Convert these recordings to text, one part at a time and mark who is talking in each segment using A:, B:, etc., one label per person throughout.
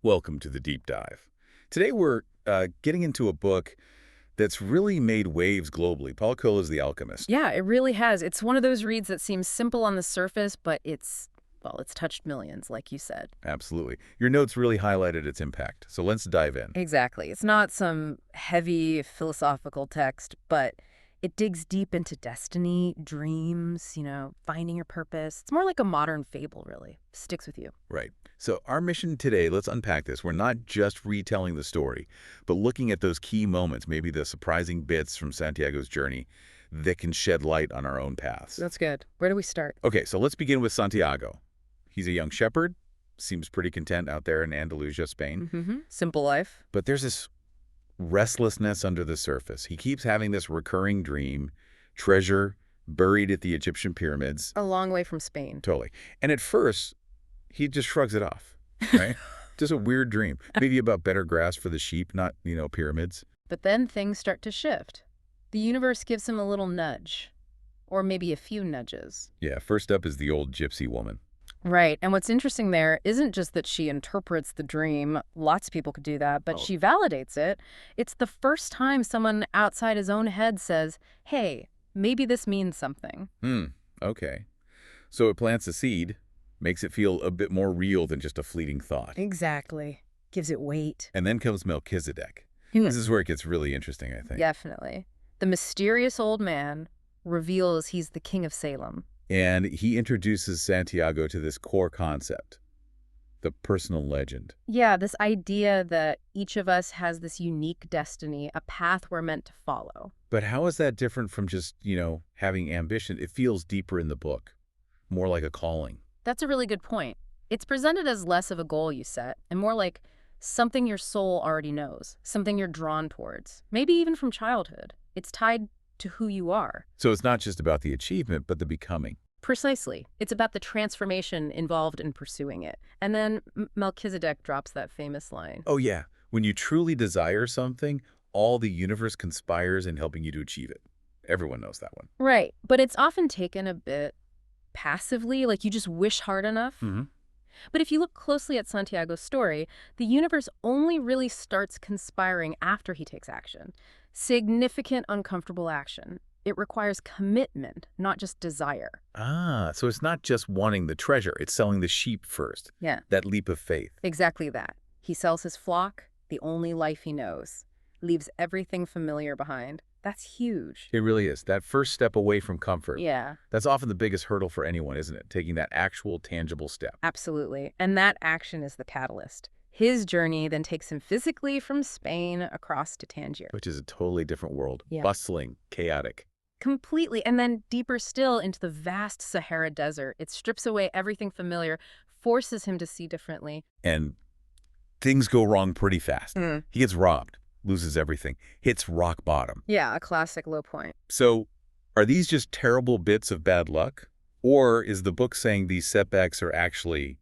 A: Welcome to the Deep Dive. Today we're getting into a book that's really made waves globally. Paulo Coelho's The Alchemist.
B: Yeah, it really has. It's one of those reads that seems simple on the surface, but it's touched millions, like you said.
A: Absolutely. Your notes really highlighted its impact, so let's dive in.
B: Exactly. It's not some heavy philosophical text, but it digs deep into destiny, dreams, finding your purpose. It's more like a modern fable, really. Sticks with you.
A: Right. So our mission today, let's unpack this. We're not just retelling the story, but looking at those key moments, maybe the surprising bits from Santiago's journey that can shed light on our own paths.
B: That's good. Where do we start?
A: Okay, so let's begin with Santiago. He's a young shepherd, seems pretty content out there in Andalusia, Spain.
B: Simple life.
A: But there's this restlessness under the surface. He keeps having this recurring dream, treasure buried at the Egyptian pyramids.
B: A long way from Spain.
A: Totally. And at first, he just shrugs it off, right? Just a weird dream. Maybe about better grass for the sheep, not, pyramids.
B: But then things start to shift. The universe gives him a little nudge. Or maybe a few nudges.
A: Yeah, first up is the old gypsy woman.
B: Right. And what's interesting there isn't just that she interprets the dream. Lots of people could do that, but she validates it. It's the first time someone outside his own head says, hey, maybe this means something.
A: Okay. So it plants a seed, makes it feel a bit more real than just a fleeting thought.
B: Exactly. Gives it weight.
A: And then comes Melchizedek. This is where it gets really interesting, I think.
B: Definitely. The mysterious old man reveals he's the king of Salem.
A: And he introduces Santiago to this core concept, the personal legend.
B: Yeah, this idea that each of us has this unique destiny, a path we're meant to follow.
A: But how is that different from just, having ambition? It feels deeper in the book, more like a calling.
B: That's a really good point. It's presented as less of a goal you set and more like something your soul already knows, something you're drawn towards, maybe even from childhood. It's tied to who you are.
A: So it's not just about the achievement, but the becoming.
B: Precisely. It's about the transformation involved in pursuing it. And then Melchizedek drops that famous line.
A: Oh, yeah. When you truly desire something, all the universe conspires in helping you to achieve it. Everyone knows that one.
B: Right. But it's often taken a bit passively, like you just wish hard enough. But if you look closely at Santiago's story, the universe only really starts conspiring after he takes action. Significant, uncomfortable action. It requires commitment, not just desire.
A: Ah, so it's not just wanting the treasure, it's selling the sheep first.
B: Yeah.
A: That leap of faith.
B: Exactly that. He sells his flock, the only life he knows, leaves everything familiar behind. That's huge.
A: It really is. That first step away from comfort.
B: Yeah.
A: That's often the biggest hurdle for anyone, isn't it? Taking that actual, tangible step.
B: Absolutely. And that action is the catalyst. His journey then takes him physically from Spain across to Tangier.
A: Which is a totally different world.
B: Yeah.
A: Bustling, chaotic.
B: Completely. And then deeper still into the vast Sahara Desert. It strips away everything familiar, forces him to see differently.
A: And things go wrong pretty fast. He gets robbed, loses everything, hits rock bottom.
B: Yeah, a classic low point.
A: So are these just terrible bits of bad luck? Or is the book saying these setbacks are actually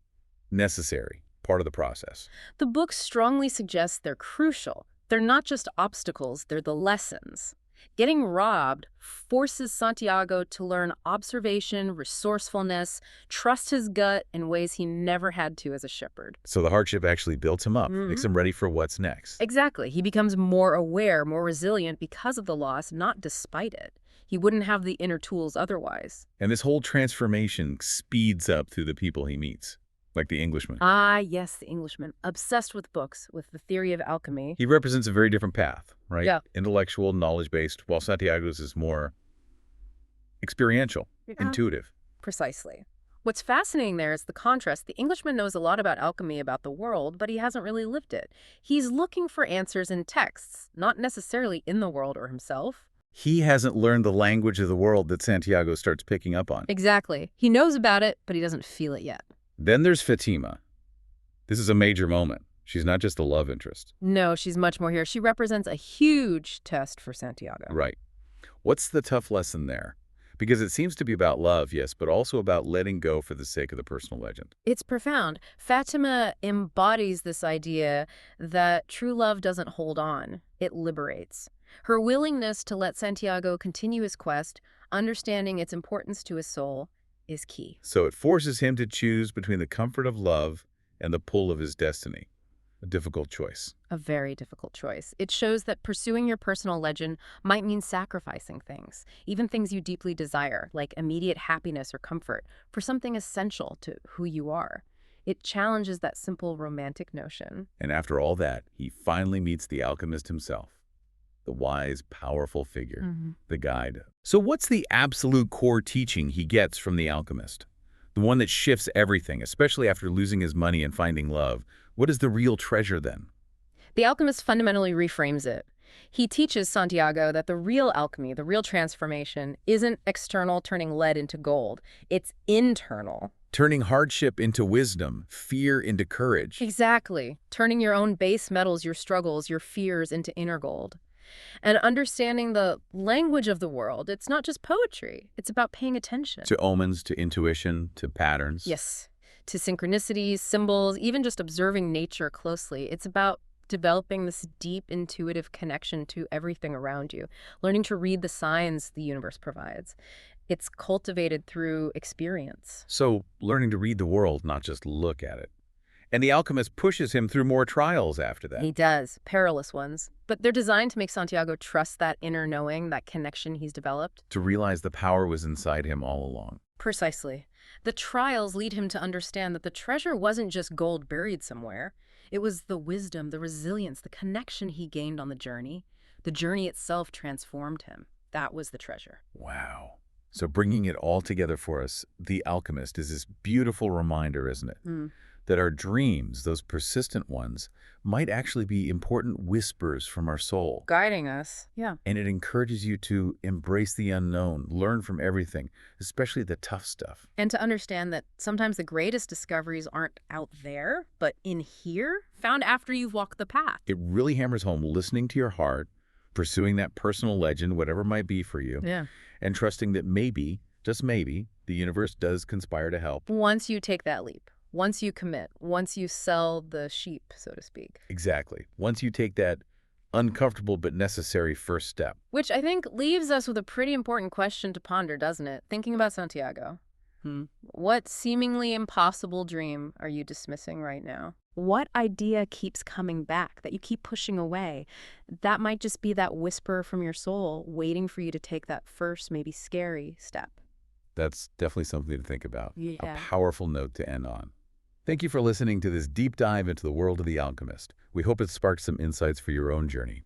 A: necessary, part of the process?
B: The book strongly suggests they're crucial. They're not just obstacles, they're the lessons. Getting robbed forces Santiago to learn observation, resourcefulness, trust his gut in ways he never had to as a shepherd.
A: So the hardship actually built him up, makes him ready for what's next.
B: Exactly. He becomes more aware, more resilient because of the loss, not despite it. He wouldn't have the inner tools otherwise.
A: And this whole transformation speeds up through the people he meets, like the Englishman.
B: Ah, yes, the Englishman. Obsessed with books, with the theory of alchemy.
A: He represents a very different path, right?
B: Yeah.
A: Intellectual, knowledge-based, while Santiago's is more experiential, intuitive.
B: Precisely. What's fascinating there is the contrast. The Englishman knows a lot about alchemy, about the world, but he hasn't really lived it. He's looking for answers in texts, not necessarily in the world or himself.
A: He hasn't learned the language of the world that Santiago starts picking up on.
B: Exactly. He knows about it, but he doesn't feel it yet.
A: Then there's Fatima. This is a major moment. She's not just a love interest.
B: No, she's much more here. She represents a huge test for Santiago.
A: Right. What's the tough lesson there? Because it seems to be about love, yes, but also about letting go for the sake of the personal legend.
B: It's profound. Fatima embodies this idea that true love doesn't hold on. It liberates. Her willingness to let Santiago continue his quest, understanding its importance to his soul, is key.
A: So it forces him to choose between the comfort of love and the pull of his destiny. A difficult choice.
B: A very difficult choice. It shows that pursuing your personal legend might mean sacrificing things, even things you deeply desire, like immediate happiness or comfort, for something essential to who you are. It challenges that simple romantic notion.
A: And after all that, he finally meets the alchemist himself. The wise, powerful figure, the guide. So what's the absolute core teaching he gets from the alchemist? The one that shifts everything, especially after losing his money and finding love. What is the real treasure then?
B: The alchemist fundamentally reframes it. He teaches Santiago that the real alchemy, the real transformation, isn't external turning lead into gold. It's internal.
A: Turning hardship into wisdom, fear into courage.
B: Exactly. Turning your own base metals, your struggles, your fears into inner gold. And understanding the language of the world, it's not just poetry. It's about paying attention.
A: To omens, to intuition, to patterns.
B: Yes. To synchronicities, symbols, even just observing nature closely. It's about developing this deep intuitive connection to everything around you, learning to read the signs the universe provides. It's cultivated through experience.
A: So, learning to read the world, not just look at it. And the alchemist pushes him through more trials after that.
B: He does, perilous ones. But they're designed to make Santiago trust that inner knowing, that connection he's developed.
A: To realize the power was inside him all along.
B: Precisely. The trials lead him to understand that the treasure wasn't just gold buried somewhere. It was the wisdom, the resilience, the connection he gained on the journey. The journey itself transformed him. That was the treasure.
A: Wow. So bringing it all together for us, The Alchemist is this beautiful reminder, isn't it? That our dreams, those persistent ones, might actually be important whispers from our soul.
B: Guiding us. Yeah.
A: And it encourages you to embrace the unknown, learn from everything, especially the tough stuff.
B: And to understand that sometimes the greatest discoveries aren't out there, but in here, found after you've walked the path.
A: It really hammers home listening to your heart, pursuing that personal legend, whatever it might be for you,
B: Yeah.
A: and trusting that maybe, just maybe, the universe does conspire to help.
B: Once you take that leap, once you commit, once you sell the sheep, so to speak.
A: Exactly. Once you take that uncomfortable but necessary first step.
B: Which I think leaves us with a pretty important question to ponder, doesn't it? Thinking about Santiago. What seemingly impossible dream are you dismissing right now? What idea keeps coming back that you keep pushing away? That might just be that whisper from your soul waiting for you to take that first, maybe scary step.
A: That's definitely something to think about. A
B: Yeah.
A: powerful note to end on. Thank you for listening to this deep dive into the world of The Alchemist. We hope it sparked some insights for your own journey.